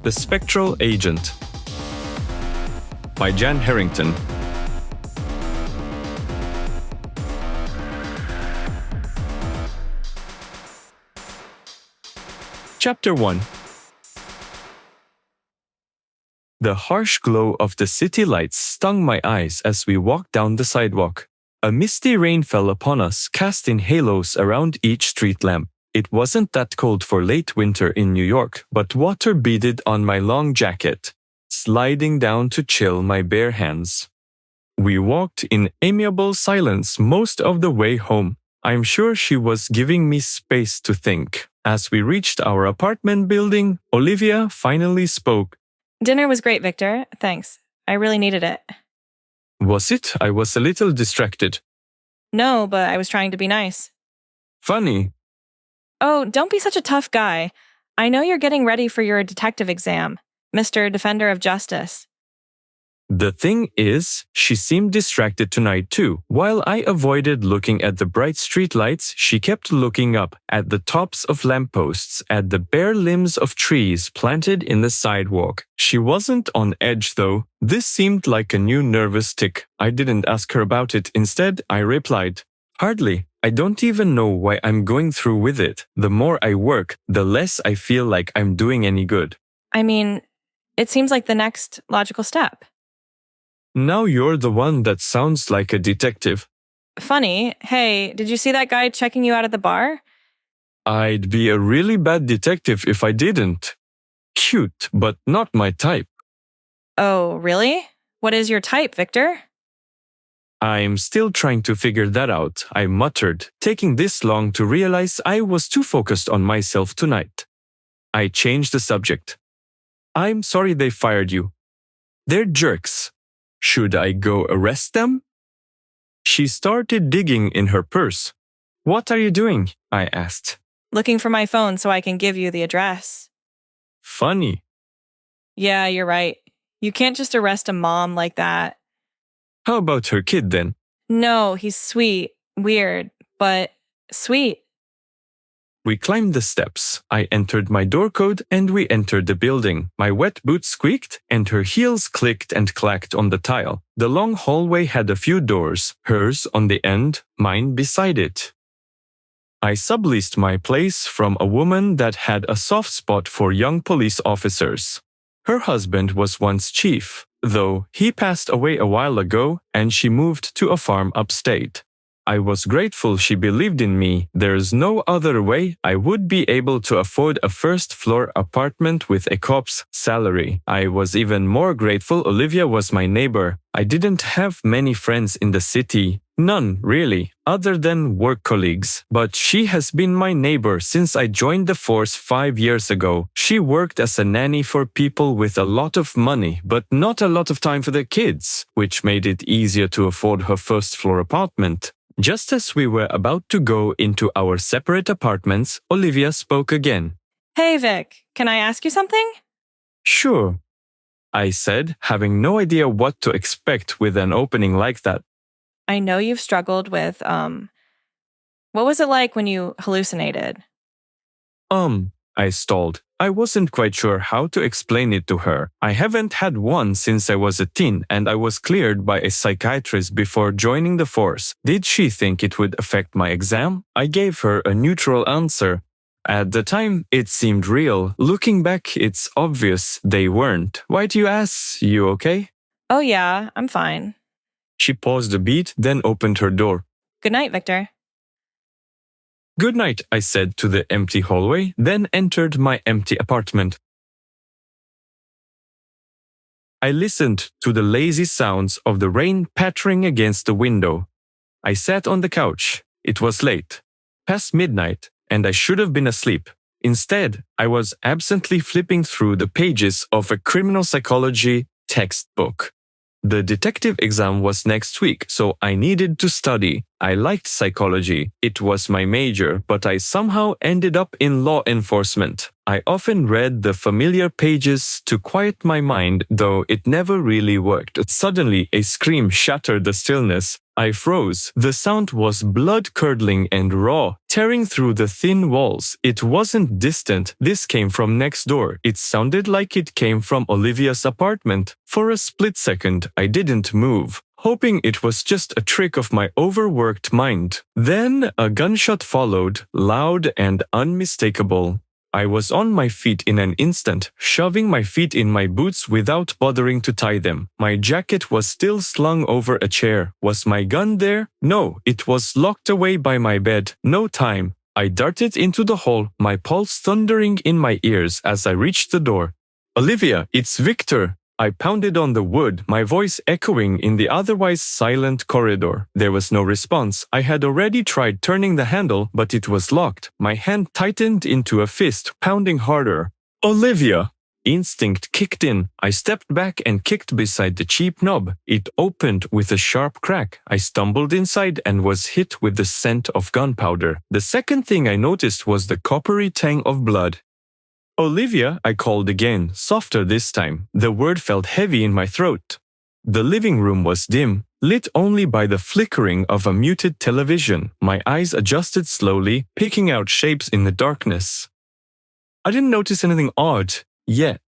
The Spectral Agent by Jan Harrington. Chapter 1. The harsh glow of the city lights stung my eyes as we walked down the sidewalk. A misty rain fell upon us, casting halos around each street lamp. It wasn't that cold for late winter in New York, but water beaded on my long jacket, sliding down to chill my bare hands. We walked in amiable silence most of the way home. I'm sure she was giving me space to think. As we reached our apartment building, Olivia finally spoke. Dinner was great, Victor. Thanks. I really needed it. Was it? I was a little distracted. No, but I was trying to be nice. Funny. Oh, don't be such a tough guy. I know you're getting ready for your detective exam, Mr. Defender of Justice. The thing is, she seemed distracted tonight too. While I avoided looking at the bright streetlights, she kept looking up at the tops of lampposts, at the bare limbs of trees planted in the sidewalk. She wasn't on edge though. This seemed like a new nervous tic. I didn't ask her about it. Instead, I replied, "Hardly. I don't even know why I'm going through with it. The more I work, the less I feel like I'm doing any good." I mean, it seems like the next logical step. Now you're the one that sounds like a detective. Funny. Hey, did you see that guy checking you out at the bar? I'd be a really bad detective if I didn't. Cute, but not my type. Oh, really? What is your type, Victor? I'm still trying to figure that out, I muttered, taking this long to realize I was too focused on myself tonight. I changed the subject. "I'm sorry they fired you. They're jerks. Should I go arrest them?" She started digging in her purse. "What are you doing?" I asked. Looking for my phone so I can give you the address. Funny. Yeah, you're right. You can't just arrest a mom like that. How about her kid then? No, he's sweet. Weird, but sweet. We climbed the steps. I entered my door code and we entered the building. My wet boots squeaked and her heels clicked and clacked on the tile. The long hallway had a few doors, hers on the end, mine beside it. I subleased my place from a woman that had a soft spot for young police officers. Her husband was once chief, though he passed away a while ago and she moved to a farm upstate. I was grateful she believed in me. There's no other way I would be able to afford a first-floor apartment with a cop's salary. I was even more grateful Olivia was my neighbor. I didn't have many friends in the city. None, really, other than work colleagues. But she has been my neighbor since I joined the force 5 years ago. She worked as a nanny for people with a lot of money, but not a lot of time for their kids, which made it easier to afford her first-floor apartment. Just as we were about to go into our separate apartments, Olivia spoke again. Hey, Vic, can I ask you something? Sure, I said, having no idea what to expect with an opening like that. I know you've struggled with, what was it like when you hallucinated? I stalled. I wasn't quite sure how to explain it to her. I haven't had one since I was a teen and I was cleared by a psychiatrist before joining the force. Did she think it would affect my exam? I gave her a neutral answer. At the time, it seemed real. Looking back, it's obvious they weren't. Why do you ask? You okay? Oh yeah, I'm fine. She paused a bit, then opened her door. Good night, Victor. "Good night," I said to the empty hallway, then entered my empty apartment. I listened to the lazy sounds of the rain pattering against the window. I sat on the couch. It was late, past midnight, and I should have been asleep. Instead, I was absently flipping through the pages of a criminal psychology textbook. The detective exam was next week, so I needed to study. I liked psychology. It was my major, but I somehow ended up in law enforcement. I often read the familiar pages to quiet my mind, though it never really worked. Suddenly, a scream shattered the stillness. I froze. The sound was blood-curdling and raw, tearing through the thin walls. It wasn't distant. This came from next door. It sounded like it came from Olivia's apartment. For a split second, I didn't move, hoping it was just a trick of my overworked mind. Then a gunshot followed, loud and unmistakable. I was on my feet in an instant, shoving my feet in my boots without bothering to tie them. My jacket was still slung over a chair. Was my gun there? No, it was locked away by my bed. No time. I darted into the hall, my pulse thundering in my ears as I reached the door. Olivia, it's Viktor. I pounded on the wood, my voice echoing in the otherwise silent corridor. There was no response. I had already tried turning the handle, but it was locked. My hand tightened into a fist, pounding harder. Olivia! Instinct kicked in. I stepped back and kicked beside the cheap knob. It opened with a sharp crack. I stumbled inside and was hit with the scent of gunpowder. The second thing I noticed was the coppery tang of blood. Olivia, I called again, softer this time. The word felt heavy in my throat. The living room was dim, lit only by the flickering of a muted television. My eyes adjusted slowly, picking out shapes in the darkness. I didn't notice anything odd, yet.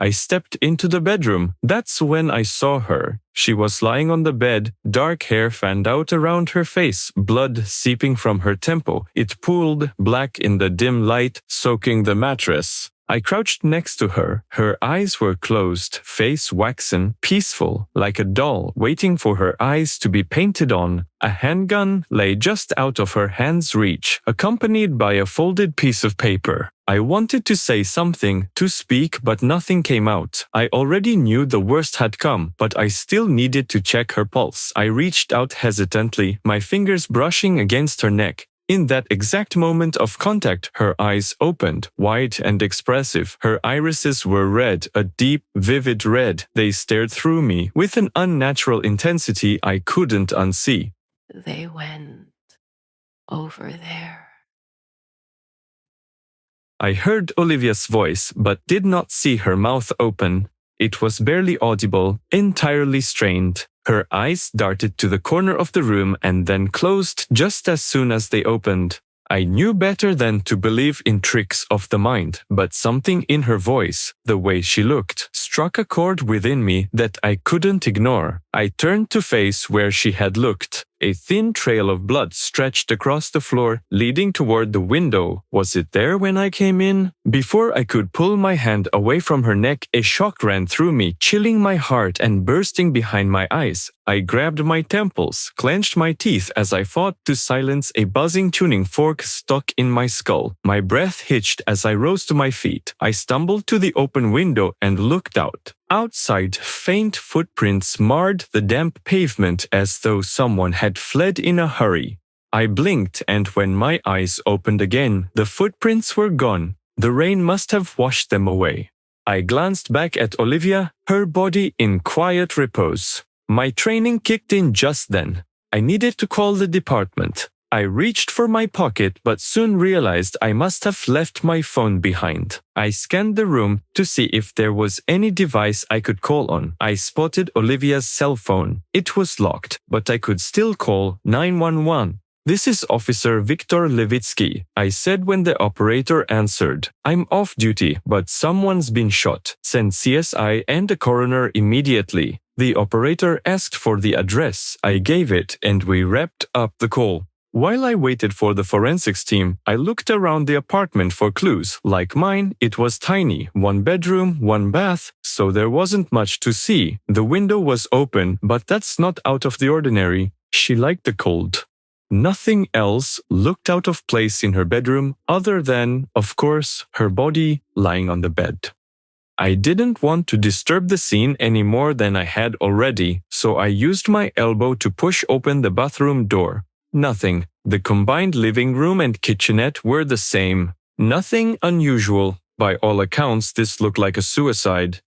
I stepped into the bedroom. That's when I saw her. She was lying on the bed, dark hair fanned out around her face, blood seeping from her temple. It pooled black in the dim light, soaking the mattress. I crouched next to her. Her eyes were closed, face waxen, peaceful, like a doll, waiting for her eyes to be painted on. A handgun lay just out of her hand's reach, accompanied by a folded piece of paper. I wanted to say something, to speak, but nothing came out. I already knew the worst had come, but I still needed to check her pulse. I reached out hesitantly, my fingers brushing against her neck. In that exact moment of contact, her eyes opened, wide and expressive. Her irises were red, a deep, vivid red. They stared through me with an unnatural intensity I couldn't unsee. They went over there. I heard Olivia's voice, but did not see her mouth open. It was barely audible, entirely strained. Her eyes darted to the corner of the room and then closed just as soon as they opened. I knew better than to believe in tricks of the mind, but something in her voice, the way she looked, struck a chord within me that I couldn't ignore. I turned to face where she had looked. A thin trail of blood stretched across the floor, leading toward the window. Was it there when I came in? Before I could pull my hand away from her neck, a shock ran through me, chilling my heart and bursting behind my eyes. I grabbed my temples, clenched my teeth as I fought to silence a buzzing tuning fork stuck in my skull. My breath hitched as I rose to my feet. I stumbled to the open window and looked out. Outside, faint footprints marred the damp pavement as though someone had fled in a hurry. I blinked, and when my eyes opened again, the footprints were gone. The rain must have washed them away. I glanced back at Olivia, her body in quiet repose. My training kicked in just then. I needed to call the department. I reached for my pocket but soon realized I must have left my phone behind. I scanned the room to see if there was any device I could call on. I spotted Olivia's cell phone. It was locked, but I could still call 911. "This is Officer Viktor Levitsky," I said when the operator answered. "I'm off duty, but someone's been shot. Send CSI and a coroner immediately." The operator asked for the address. I gave it, and we wrapped up the call. While I waited for the forensics team, I looked around the apartment for clues. Like mine, it was tiny, 1 bedroom, 1 bath, so there wasn't much to see. The window was open, but that's not out of the ordinary. She liked the cold. Nothing else looked out of place in her bedroom other than, of course, her body lying on the bed. I didn't want to disturb the scene any more than I had already, so I used my elbow to push open the bathroom door. Nothing. The combined living room and kitchenette were the same. Nothing unusual. By all accounts, this looked like a suicide.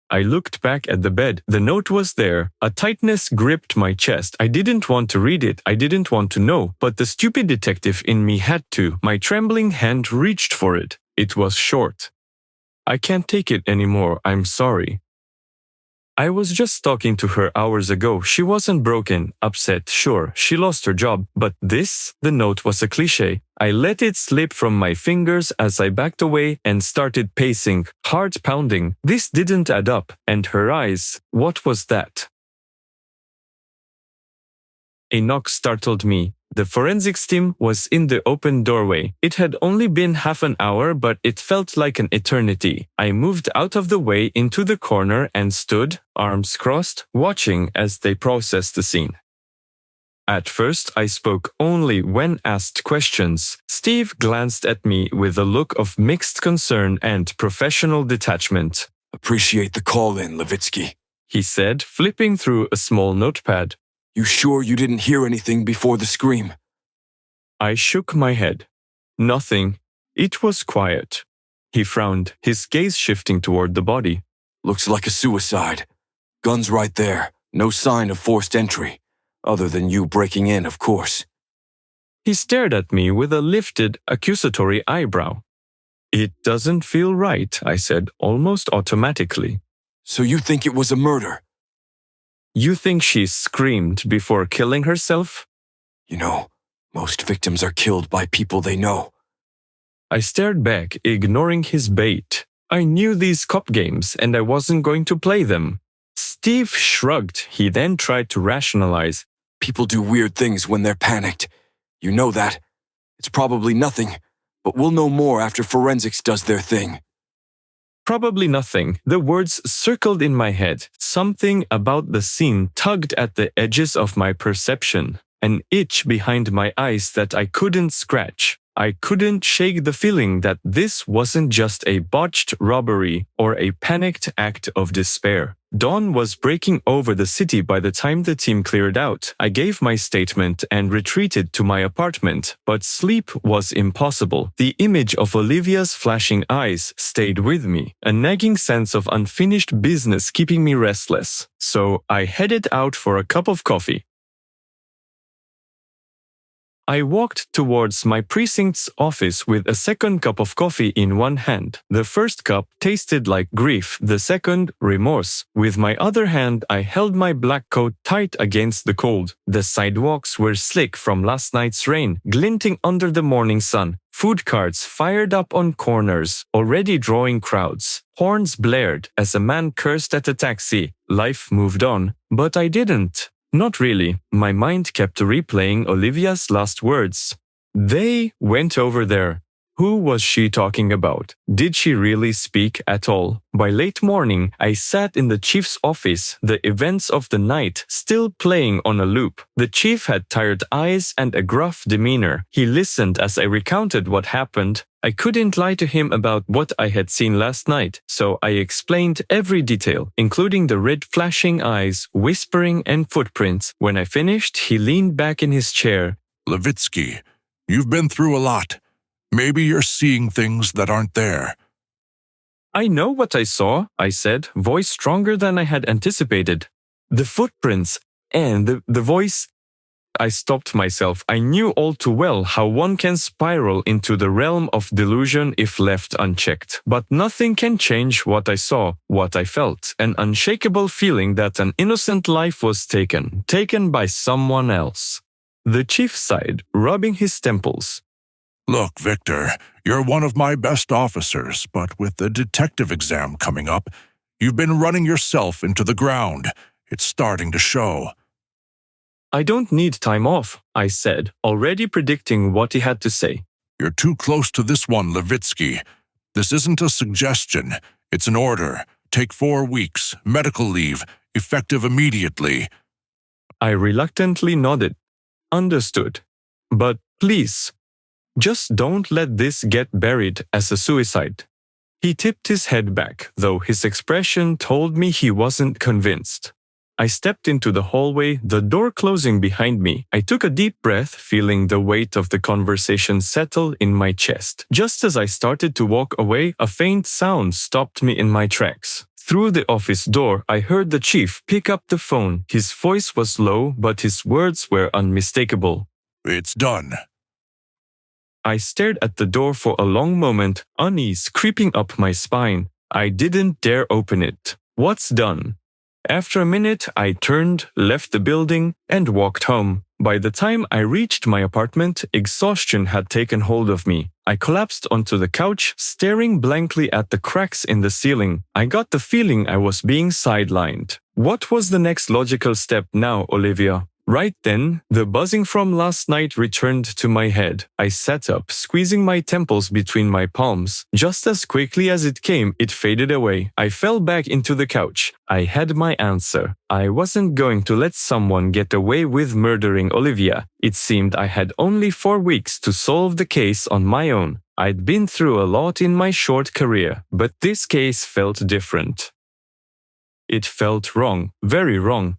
I looked back at the bed. The note was there. A tightness gripped my chest. I didn't want to read it. I didn't want to know. But the stupid detective in me had to. My trembling hand reached for it. It was short. "I can't take it anymore. I'm sorry." I was just talking to her hours ago. She wasn't broken, upset, sure, she lost her job. But this, the note was a cliché. I let it slip from my fingers as I backed away and started pacing, heart pounding. This didn't add up. And her eyes, what was that? A knock startled me. The forensics team was in the open doorway. It had only been half an hour, but it felt like an eternity. I moved out of the way into the corner and stood, arms crossed, watching as they processed the scene. At first, I spoke only when asked questions. Steve glanced at me with a look of mixed concern and professional detachment. Appreciate the call-in, Levitsky, he said, flipping through a small notepad. You sure you didn't hear anything before the scream? I shook my head. Nothing. It was quiet. He frowned, his gaze shifting toward the body. Looks like a suicide. Gun's right there. No sign of forced entry. Other than you breaking in, of course. He stared at me with a lifted, accusatory eyebrow. It doesn't feel right, I said, almost automatically. So you think it was a murder? You think she screamed before killing herself? You know, most victims are killed by people they know. I stared back, ignoring his bait. I knew these cop games and I wasn't going to play them. Steve shrugged. He then tried to rationalize. People do weird things when they're panicked. You know that. It's probably nothing, but we'll know more after forensics does their thing. Probably nothing. The words circled in my head. Something about the scene tugged at the edges of my perception. An itch behind my eyes that I couldn't scratch. I couldn't shake the feeling that this wasn't just a botched robbery or a panicked act of despair. Dawn was breaking over the city by the time the team cleared out. I gave my statement and retreated to my apartment, but sleep was impossible. The image of Olivia's flashing eyes stayed with me, a nagging sense of unfinished business keeping me restless. So I headed out for a cup of coffee. I walked towards my precinct's office with a second cup of coffee in one hand. The first cup tasted like grief, the second, remorse. With my other hand, I held my black coat tight against the cold. The sidewalks were slick from last night's rain, glinting under the morning sun. Food carts fired up on corners, already drawing crowds. Horns blared as a man cursed at a taxi. Life moved on, but I didn't. Not really. My mind kept replaying Olivia's last words. They went over there. Who was she talking about? Did she really speak at all? By late morning, I sat in the chief's office, the events of the night still playing on a loop. The chief had tired eyes and a gruff demeanor. He listened as I recounted what happened. I couldn't lie to him about what I had seen last night, so I explained every detail, including the red flashing eyes, whispering, and footprints. When I finished, he leaned back in his chair. Levitsky, you've been through a lot. Maybe you're seeing things that aren't there. I know what I saw, I said, voice stronger than I had anticipated. The footprints and the voice. I stopped myself. I knew all too well how one can spiral into the realm of delusion if left unchecked. But nothing can change what I saw, what I felt, an unshakable feeling that an innocent life was taken by someone else. The chief sighed, rubbing his temples. Look, Victor, you're one of my best officers, but with the detective exam coming up, you've been running yourself into the ground. It's starting to show. I don't need time off, I said, already predicting what he had to say. You're too close to this one, Levitsky. This isn't a suggestion. It's an order. Take 4 weeks, medical leave, effective immediately. I reluctantly nodded. Understood. But please, just don't let this get buried as a suicide. He tipped his head back, though his expression told me he wasn't convinced. I stepped into the hallway, the door closing behind me. I took a deep breath, feeling the weight of the conversation settle in my chest. Just as I started to walk away, a faint sound stopped me in my tracks. Through the office door, I heard the chief pick up the phone. His voice was low, but his words were unmistakable. It's done. I stared at the door for a long moment, unease creeping up my spine. I didn't dare open it. What's done? After a minute, I turned, left the building, and walked home. By the time I reached my apartment, exhaustion had taken hold of me. I collapsed onto the couch, staring blankly at the cracks in the ceiling. I got the feeling I was being sidelined. What was the next logical step now, Olivia? Right then, the buzzing from last night returned to my head. I sat up, squeezing my temples between my palms. Just as quickly as it came, it faded away. I fell back into the couch. I had my answer. I wasn't going to let someone get away with murdering Olivia. It seemed I had only 4 weeks to solve the case on my own. I'd been through a lot in my short career, but this case felt different. It felt wrong, very wrong.